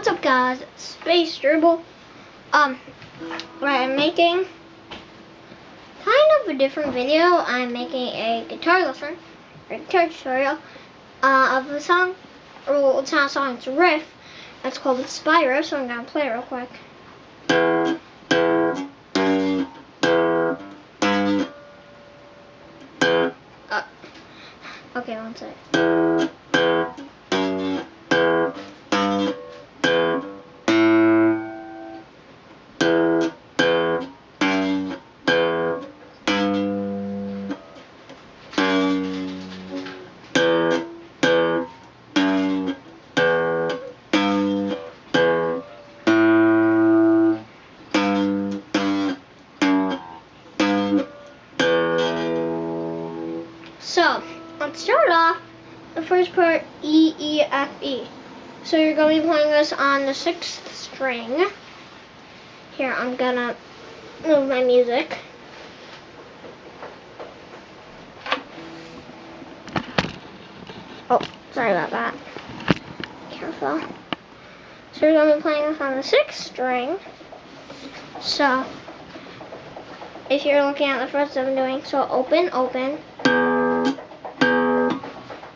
What's up, guys? It's Space Dribble. Right, I'm making kind of a different video. I'm making a guitar lesson, or guitar tutorial, of the song. Well, it's not a song, it's a riff. It's called Spyro, so I'm gonna play it real quick. Okay, one sec. So, let's start off the first part, E, E, F, E. So you're going to be playing this on the 6th string. Here, I'm gonna move my music. Oh, sorry about that. Careful. So you're going to be playing this on the 6th string. So, if you're looking at the frets I'm doing, so open, open.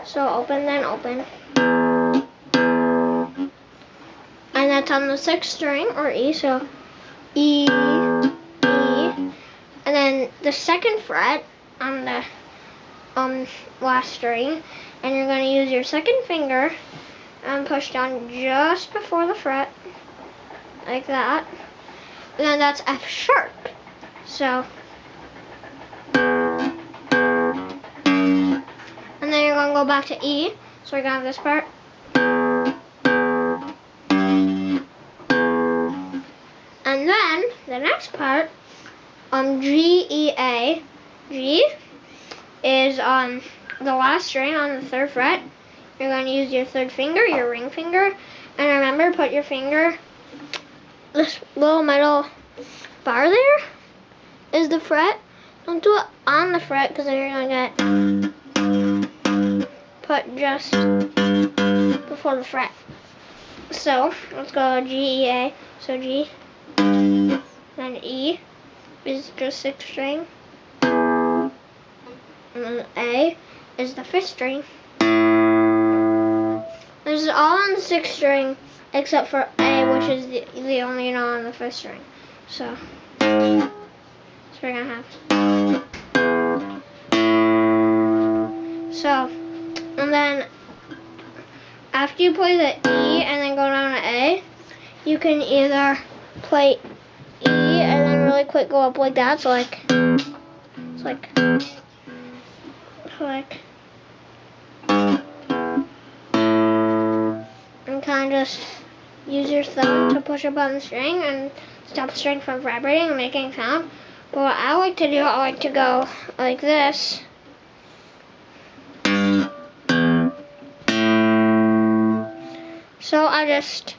So open, then open. And that's on the 6th string, or E, so E, E. And then the 2nd fret on the last string, and you're going to use your 2nd finger and push down just before the fret, like that. And then that's F sharp. So, and then you're going to go back to E, so we're going to have this part. And then, the next part, G, E, A. G is on the last string on the 3rd fret. You're going to use your 3rd finger, your ring finger, and remember, put your finger, this little metal bar there is the fret. Don't do it on the fret, because then you're going to get put just before the fret. So, let's go G, E, A. So G, then E is just 6th string, and then A is the 5th string. This is all on the 6th string, except for A, which is the only note on the 5th string. So we're gonna have. So, and then after you play the E and then go down to A, you can either play E and then really quick go up like that. So like, it's like, and kind of just use your thumb to push up on the string and stop the string from vibrating and making sound. But what I like to do, I like to go like this. So I just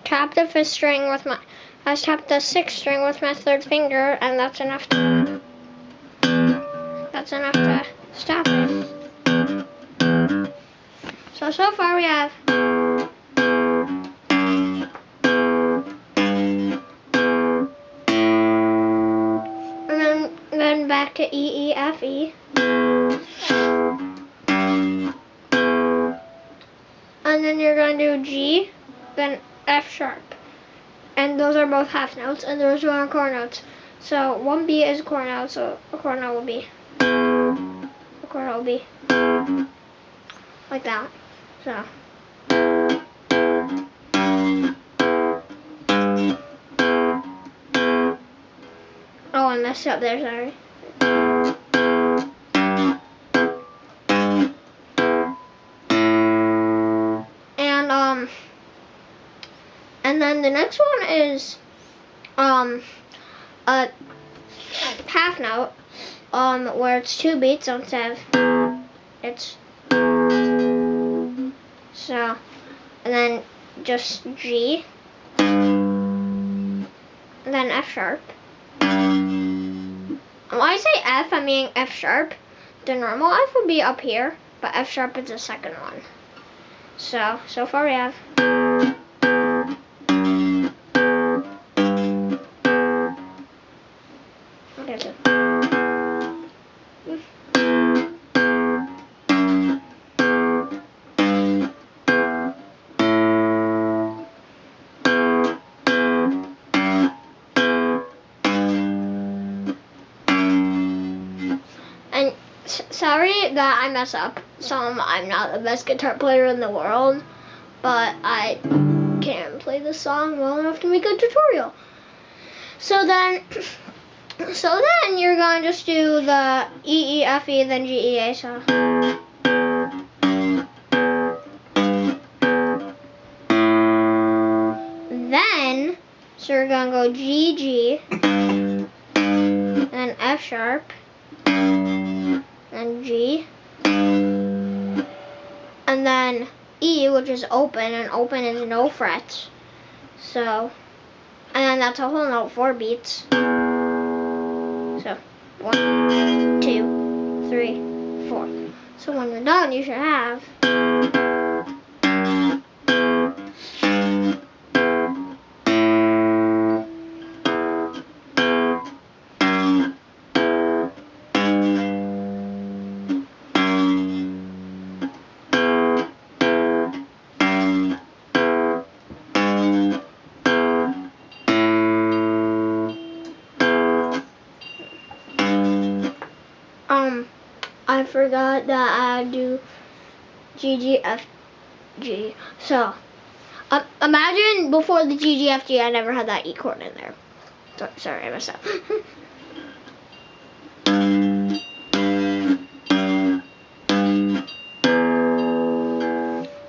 tap the 5th string with my, I just tap the 6th string with my 3rd finger, and that's enough to stop it. So far we have back to E, E, F, E. And then you're going to do G, then F sharp. And those are both half notes, and those are chord notes. So one B is a chord note, so a chord note will be like that. So. Oh, I messed up there, sorry. And then the next one is a half note, where it's 2 beats instead of it's so, and then just G, and then F sharp. And when I say F, I mean F sharp. The normal F would be up here, but F sharp is the 2nd one. So far we have Okay, so. And sorry that I mess up some. I'm not the best guitar player in the world, but I can play this song well enough to make a tutorial. So then you're gonna just do the E, E, F, E, then G, E, A. So. Then, so you're gonna go G, G, and then F sharp, and G, and then E, which is open, and open is no frets. So, and then that's a whole note, 4 beats. So, 1, 2, 3, 4. So when you're done, you should have. I forgot that I do G, G, F, G. So, imagine before the G, G, F, G, I never had that E chord in there. Sorry, I messed up.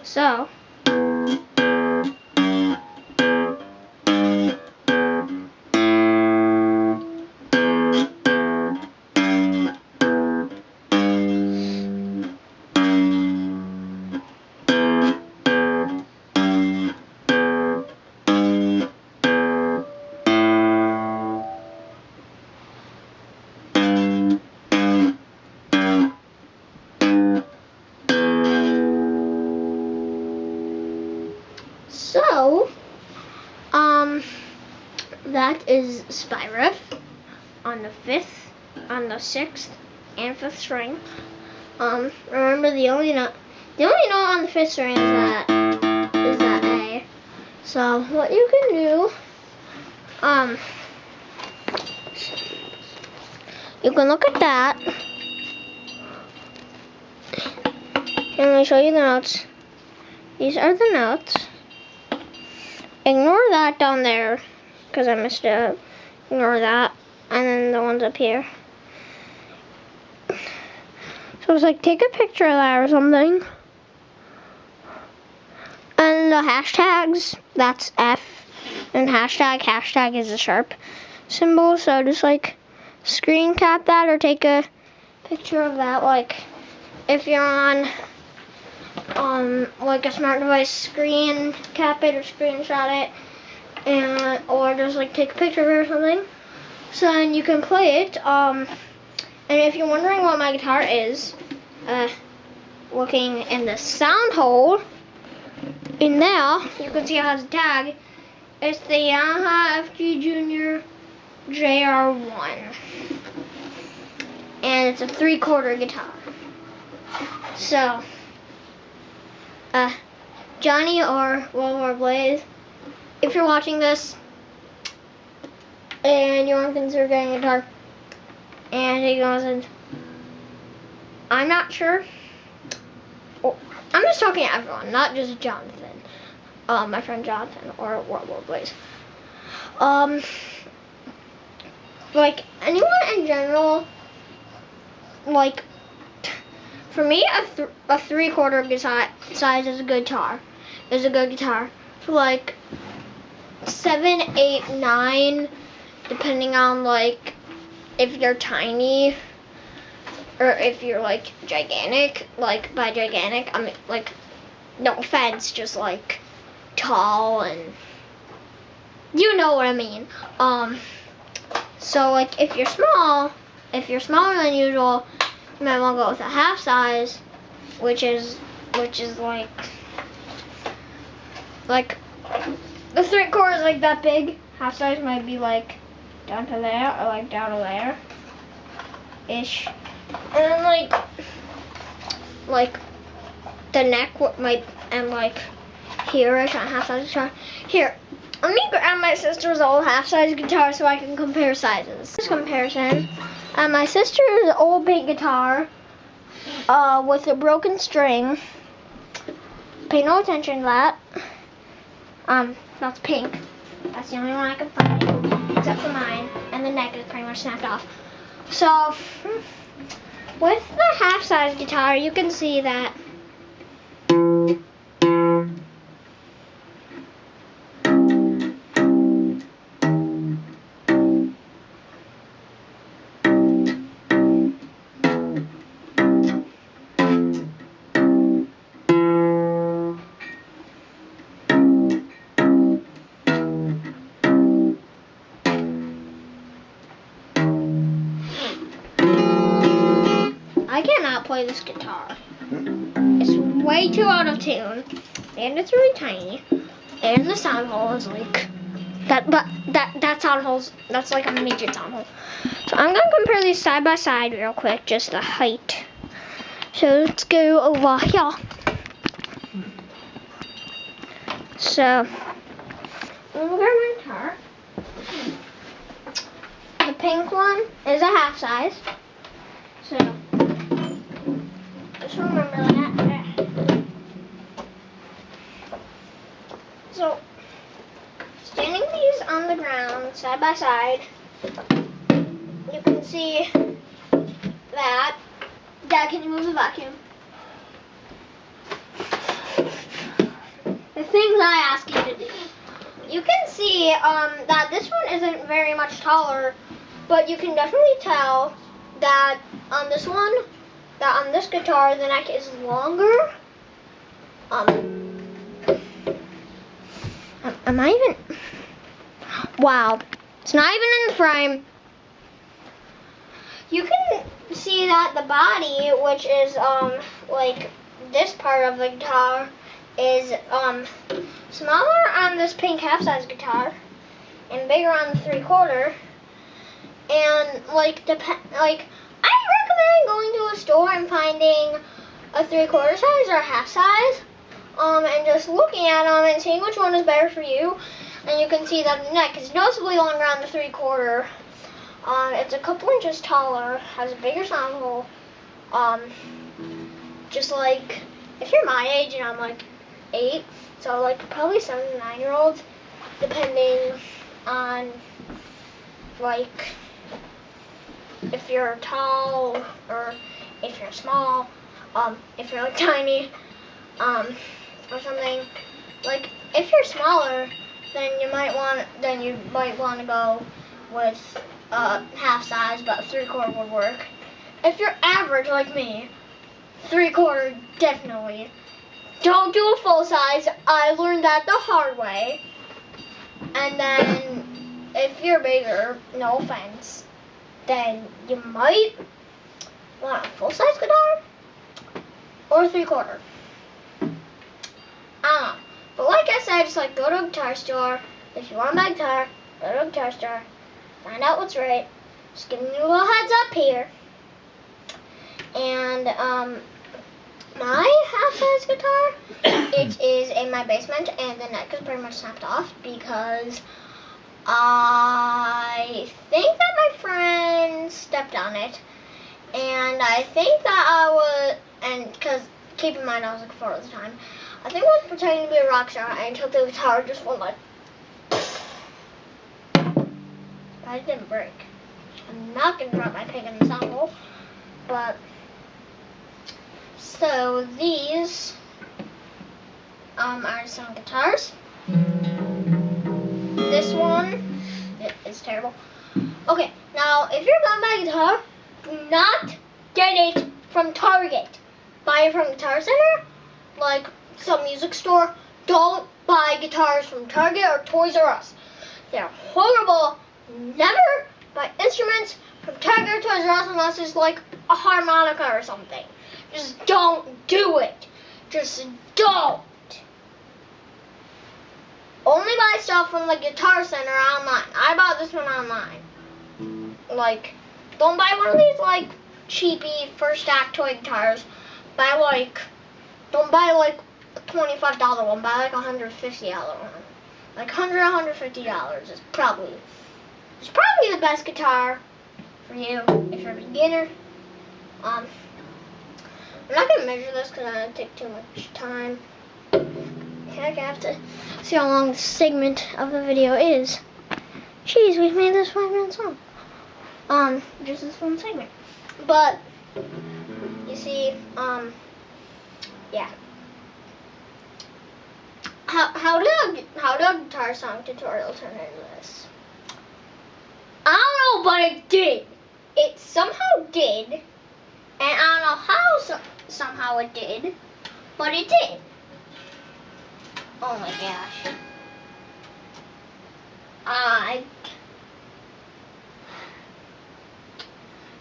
So. So, that is Spy Riff on the 5th, on the 6th, and 5th string. Remember the only note on the 5th string is that A. So what you can do, you can look at that. And let me show you the notes. These are the notes. Ignore that down there, because I messed it up. Ignore that. And then the ones up here. So it's like, take a picture of that or something. And the hashtags, that's F. And hashtag is a sharp symbol. So just like screen cap that or take a picture of that. Like if you're on like a smart device, screen cap it or screenshot it, and or just like take a picture of it or something, so then you can play it. And if you're wondering what my guitar is, looking in the sound hole in there, you can see it has a tag. It's the Yamaha FG Junior JR1, and it's a 3/4 guitar. So Johnny or World War Blaze, if you're watching this and you want to consider getting a guitar, and he goes and I'm not sure. Oh, I'm just talking to everyone, not just Jonathan, my friend Jonathan or World War Blaze. Like anyone in general, like. For me, a 3/4 guitar size is a good guitar. For like 7, 8, 9, depending on like if you're tiny or if you're like gigantic. Like by gigantic, I mean like no offense, just like tall, and you know what I mean. So like if you're smaller than usual, you might want to go with a half size, which is like the 3/4 is like that big. Half size might be like down to there or like down to there. ish, and then like the neck might and like here I got half-size guitar. Here, let me grab my sister's old half-size guitar so I can compare sizes. This comparison, my sister's old big guitar with a broken string. Pay no attention to that. That's pink. That's the only one I can find, except for mine, and the neck is pretty much snapped off. So, with the half-size guitar, you can see that I cannot play this guitar. It's way too out of tune, and it's really tiny, and the sound hole is like that sound hole's that's like a midget sound hole. So I'm gonna compare these side by side real quick, just the height. So let's go over here. So I'm gonna grab my guitar. The pink one is a half size. So just remember that. So, standing these on the ground, side by side, you can see that. Dad, can you move the vacuum? The things I ask you to do. You can see that this one isn't very much taller, but you can definitely tell that on this one, that on this guitar, the neck is longer. Am I even? Wow, it's not even in the frame. You can see that the body, which is like this part of the guitar, is smaller on this pink half-size guitar and bigger on the 3/4. And like I recommend going to a store and finding a 3/4 size or a half size, and just looking at them and seeing which one is better for you. And you can see that the neck is noticeably longer on the 3/4. It's a couple inches taller, has a bigger sound hole. Just like if you're my age and I'm like 8, so like probably 7 to 9-year-olds, depending on like if you're tall or if you're small, if you're like tiny, or something. Like if you're smaller, then you might want to go with half size, but 3/4 would work. If you're average like me, 3/4 definitely. Don't do a full size. I learned that the hard way. And then if you're bigger, no offense, then you might want a full-size guitar or a 3/4. I don't know. But like I said, just like go to a guitar store. If you want a guitar, go to a guitar store. Find out what's right. Just giving you a little heads up here. And my half-size guitar, it is in my basement, and the neck is pretty much snapped off because I think that my friend stepped on it, and I think that because keep in mind I was like 4 at the time, I think I was pretending to be a rock star and took the guitar and just went like, but it didn't break. I'm not going to drop my pig in the sound hole, but, so these are some guitars. This one is terrible. Okay, now if you're gonna buy a guitar, do not get it from Target. Buy it from Guitar Center, like some music store. Don't buy guitars from Target or Toys R Us. They're horrible. Never buy instruments from Target or Toys R Us unless it's like a harmonica or something. Just don't do it. Just don't. Only buy stuff from the Guitar Center online. I bought this one online. Like, Don't buy one of these like cheapy first act toy guitars. Don't buy like a $25 one. Buy like a $150 one. Like $150 is probably the best guitar for you if you're a beginner. I'm not gonna measure this because it's gonna take too much time. Heck, I have to see how long the segment of the video is. Jeez, we've made this 5 minutes long. Just this one segment. But you see, yeah. How did a guitar song tutorial turn into this? I don't know, but it did. It somehow did, and I don't know how somehow it did, but it did. Oh my gosh.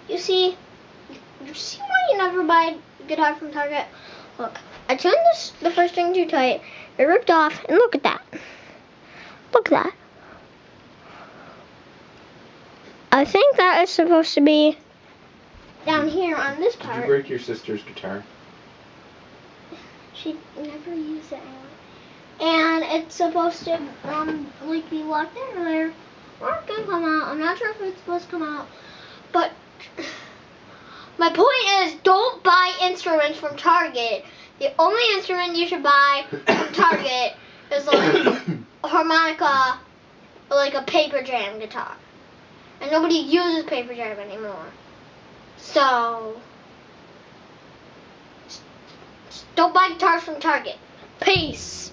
You see why you never buy a guitar from Target? Look, I tuned the first string too tight. It ripped off, and look at that. Look at that. I think that is supposed to be down here on this part. Did you break your sister's guitar? She never used it anyway. And it's supposed to like be locked in there. Or it can come out. I'm not sure if it's supposed to come out. But my point is, don't buy instruments from Target. The only instrument you should buy from Target is like a harmonica or like a paper jam guitar. And nobody uses paper jam anymore. So don't buy guitars from Target. Peace.